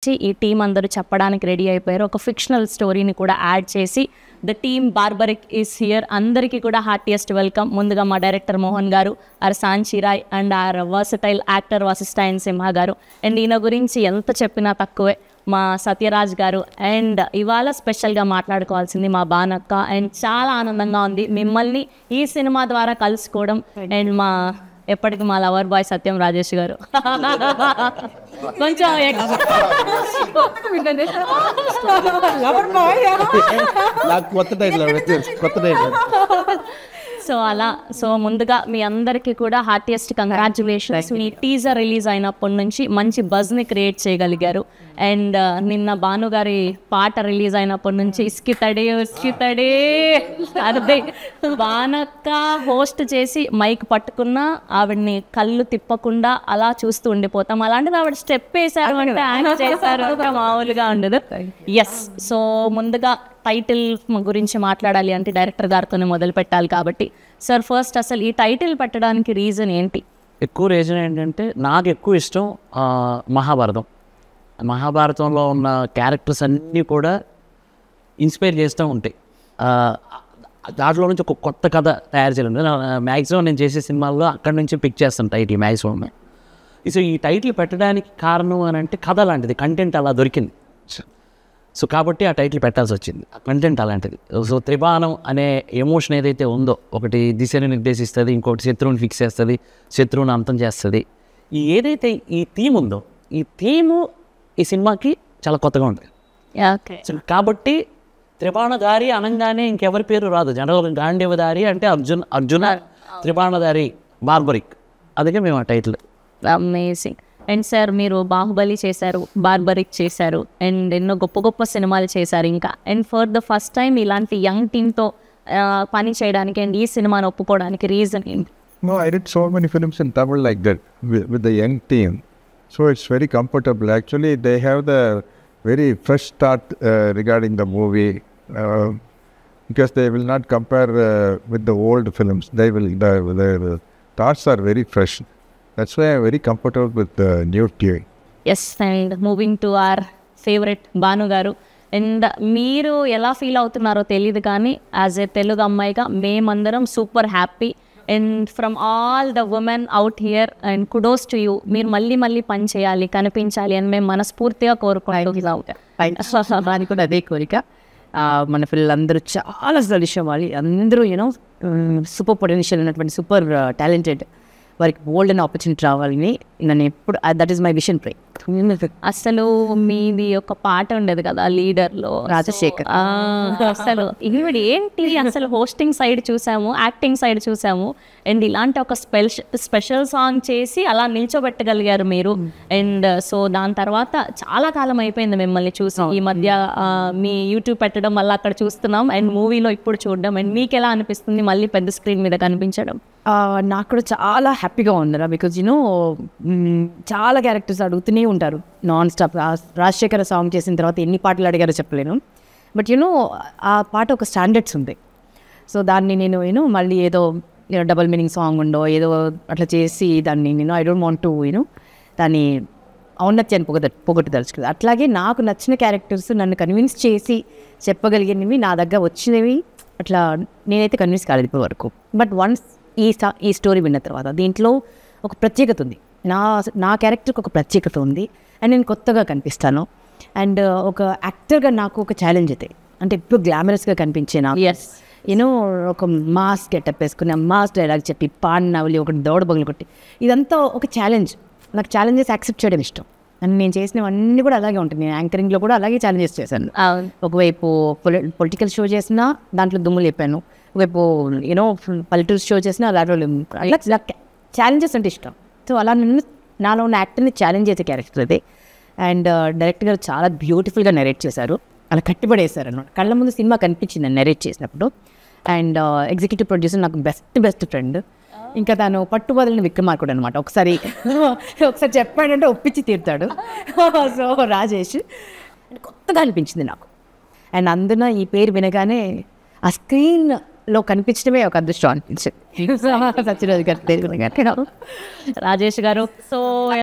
ఈ టీం అందరూ చెప్పడానికి రెడీ అయిపోయారు. ఒక ఫిక్షనల్ స్టోరీని కూడా యాడ్ చేసి the team Barbarik is here. అందరికీ కూడా హార్టియెస్ట్ వెల్కమ్. ముందుగా మా director Mohan garu, our Sanchirai and our versatile actor Vasishta N Simha garu. And ఈయన గురించి ఎంత చెప్పినా తక్కువే. మా సత్యరాజ్ గారు. అండ్ ఇవాళ స్పెషల్గా మాట్లాడుకోవాల్సింది మా బానక్క. అండ్ చాలా ఆనందంగా ఉంది మిమ్మల్ని ఈ సినిమా ద్వారా కలుసుకోవడం. అండ్ మా ఎప్పటికి మా లవర్ బాయ్ సత్యం రాజేష్ గారు కొంచెం సో ముందుగా మీ అందరికీ కూడా హార్టియెస్ట్ కంగ్రాచ్యులేషన్స్. మీ టీజర్ రిలీజ్ అయినప్పటి నుంచి మంచి బజ్ని క్రియేట్ చేయగలిగారు. అండ్ నిన్న భానుగారి పాట రిలీజ్ అయినప్పటి నుంచి ఇస్కితడే అదే బానక్క హోస్ట్ చేసి మైక్ పట్టుకున్నా ఆవిడ్ని కళ్ళు తిప్పకుండా అలా చూస్తూ ఉండిపోతాం. అలాంటిది ఆవిడ స్టెప్ వేశారు అంటే యాక్ట్ చేశారు అంటే మామూలుగా ఉండదు. ఎస్, సో ముందుగా టైటిల్ గురించి మాట్లాడాలి అంటే డైరెక్టర్ గారితోనే మొదలు పెట్టాలి కాబట్టి సార్, ఫస్ట్ అసలు ఈ టైటిల్ పెట్టడానికి రీజన్ ఏంటి? ఎక్కువ రీజన్ ఏంటంటే నాకు ఎక్కువ ఇష్టం మహాభారతంలో ఉన్న క్యారెక్టర్స్ అన్నీ కూడా ఇన్స్పైర్ చేస్తూ ఉంటాయి. దాంట్లో నుంచి ఒక కొత్త కథ తయారు చేయాలి. మ్యాక్సిమం నేను చేసే సినిమాల్లో అక్కడి నుంచి పిక్ చేస్తాను టైటిల్ మ్యాక్సిమం. సో ఈ టైటిల్ పెట్టడానికి కారణం అని అంటే కథ లాంటిది, కంటెంట్ అలా దొరికింది. సో కాబట్టి ఆ టైటిల్ పెట్టాల్సి వచ్చింది. ఆ కంటెంట్ అలాంటిది. సో త్రిబాణం అనే ఎమోషన్ ఏదైతే ఉందో, ఒకటి దిశని నిర్దేశిస్తుంది, ఇంకోటి శత్రువుని ఫిక్స్ చేస్తుంది, శత్రువుని అంతం చేస్తుంది. ఏదైతే ఈ థీమ్ ఉందో, ఈ థీము ఈ సినిమాకి చాలా కొత్తగా ఉంటుంది. సో కాబట్టి త్రిబాణధారి అనగానే ఇంకెవరి పేరు రాదు. జనరల్గా గాంధీవధారి అంటే అర్జున త్రిబాణధారి బార్బరిక్, అందుకే మేము ఆ టైటిల్. అమేజింగ్. అండ్ సార్, మీరు బాహుబలి చేశారు, బార్బరిక్ చేశారు, అండ్ ఎన్నో గొప్ప గొప్ప సినిమాలు చేశారు ఇంకా. And for the first time ఇలాంటి యంగ్ టీమ్తో పని చేయడానికి అండ్ ఈ సినిమాని ఒప్పుకోవడానికి రీజన్ ఏంటి? No, I did so many films in Tamil like that with the young team. So it's very comfortable. Actually, they have the very fresh start regarding the movie because they will not compare with the old films. They will the thoughts are very fresh. That's why I'm very comfortable with the new team. Yes, and moving to our favorite Banu garu. And మీరు ఎలా feel అవుతున్నారో తెలియదు కానీ as a Telugu అమ్మాయిగా మేమందరం super happy. And from all the women out here and kudos to you. మీరు మళ్ళీ పని చేయాలి, కనిపించాలి అని మేము మనస్ఫూర్తిగా కోరుకుంటున్నాం. అది కూడా అదే కోరిక. మన పిల్లలందరూ చాలా సలిషం వాళ్ళు అందరూ యూనో సూపర్ పొటెన్షియల్ ఉన్నటువంటి సూపర్ టాలెంటెడ్, వారికి బోల్డ్ అండ్ ఆపర్చునిటీ రావాలని నన్ను ఎప్పుడు, దట్ ఈస్ మై విషన్ ప్రే. అసలు మీది ఒక పాట ఉండేది కదా లీడర్లో, రాజశేఖర్. అసలు ఈవిడ ఏంటి అసలు హోస్టింగ్ సైడ్ చూసాము, యాక్టింగ్ సైడ్ చూసాము, అండ్ ఇలాంటి ఒక స్పెషల్ సాంగ్ చేసి అలా నిల్చోబెట్టగలిగారు మీరు. అండ్ సో దాని తర్వాత చాలా కాలం అయిపోయింది మిమ్మల్ని చూసి. ఈ మధ్య మీ యూట్యూబ్ పెట్టడం మళ్ళీ అక్కడ చూస్తున్నాం అండ్ మూవీలో ఇప్పుడు చూడడం. అండ్ మీకు ఎలా అనిపిస్తుంది మళ్ళీ పెద్ద స్క్రీన్ మీద కనిపించడం? నాకు కూడా చాలా హ్యాపీగా ఉందిరా. బికాజ్ యూనో చాలా క్యారెక్టర్స్ అడుగుతూనే ఉంటారు నాన్ స్టాప్. రాజశేఖర సాంగ్ చేసిన తర్వాత ఎన్ని పాటలు అడిగారో చెప్పలేను. బట్ యూనో ఆ పాట ఒక స్టాండర్డ్స్ ఉంది. సో దాన్ని నేను మళ్ళీ ఏదో డబల్ మీనింగ్ సాంగ్ ఉండో ఏదో అట్లా చేసి దాన్ని ఐ డోంట్ వాంట్ టు దాన్ని ఔన్నత్యాన్ని పొగొట్టదలుచుకుంది. అట్లాగే నాకు నచ్చిన క్యారెక్టర్స్ నన్ను కన్విన్స్ చేసి చెప్పగలిగినవి నా దగ్గర వచ్చినవి. అట్లా నేనైతే కన్విన్స్ కాలేదు ఇప్పటి వరకు. బట్ వన్స్ ఈ స్టోరీ విన్న తర్వాత దీంట్లో ఒక ప్రత్యేకత ఉంది. నా క్యారెక్టర్కి ఒక ప్రత్యేకత ఉంది అండ్ నేను కొత్తగా కనిపిస్తాను. అండ్ ఒక యాక్టర్గా నాకు ఒక ఛాలెంజ్ అయితే, అంటే ఇప్పుడు గ్లామరస్గా కనిపించే నాకు యూనో ఒక మాస్ గెటప్ వేసుకుని మాస్ డైలాగ్ చెప్పి పాన్ నవలి ఒకటి దౌడ బగులు కొట్టి, ఇదంతా ఒక ఛాలెంజ్. నాకు ఛాలెంజెస్ యాక్సెప్ట్ చేయడం ఇష్టం. అండ్ నేను చేసినవన్నీ కూడా అలాగే ఉంటుంది. నేను యాంకరింగ్లో కూడా అలాగే ఛాలెంజెస్ చేశాను. ఒకవైపు పొలిటికల్ షో చేసినా దాంట్లో దుమ్ములు చెప్పాను, ఒకవైపు యూనో పల్లెటూరు షో చేసినా అలా ఛాలెంజెస్ అంటే ఇష్టం. సో అలా నాలో ఉన్న యాక్టర్ని ఛాలెంజ్ చేసే క్యారెక్టర్ అదే. అండ్ డైరెక్టర్ గారు చాలా బ్యూటిఫుల్గా నెరేట్ చేశారు, అలా కట్టిపడేశారు అనమాట. కళ్ళ ముందు సినిమా కనిపించింది నెరేట్ చేసినప్పుడు. అండ్ ఎగ్జిక్యూటివ్ ప్రొడ్యూసర్ నాకు బెస్ట్ ఫ్రెండ్, ఇంకా తను పట్టుబదిలిన విక్రమార్కుడు అనమాట. ఒకసారి చెప్పాడంటే ఒప్పించి తీరుతాడు. సో రాజేష్ కొత్తగా అనిపించింది నాకు. అండ్ అందున ఈ పేరు వినగానే ఆ స్క్రీన్లో కనిపించడమే ఒక అదృష్టం అనిపించింది. సత్యరాజ్ గారి పేరు వినగానే. రాజేష్ గారు, సో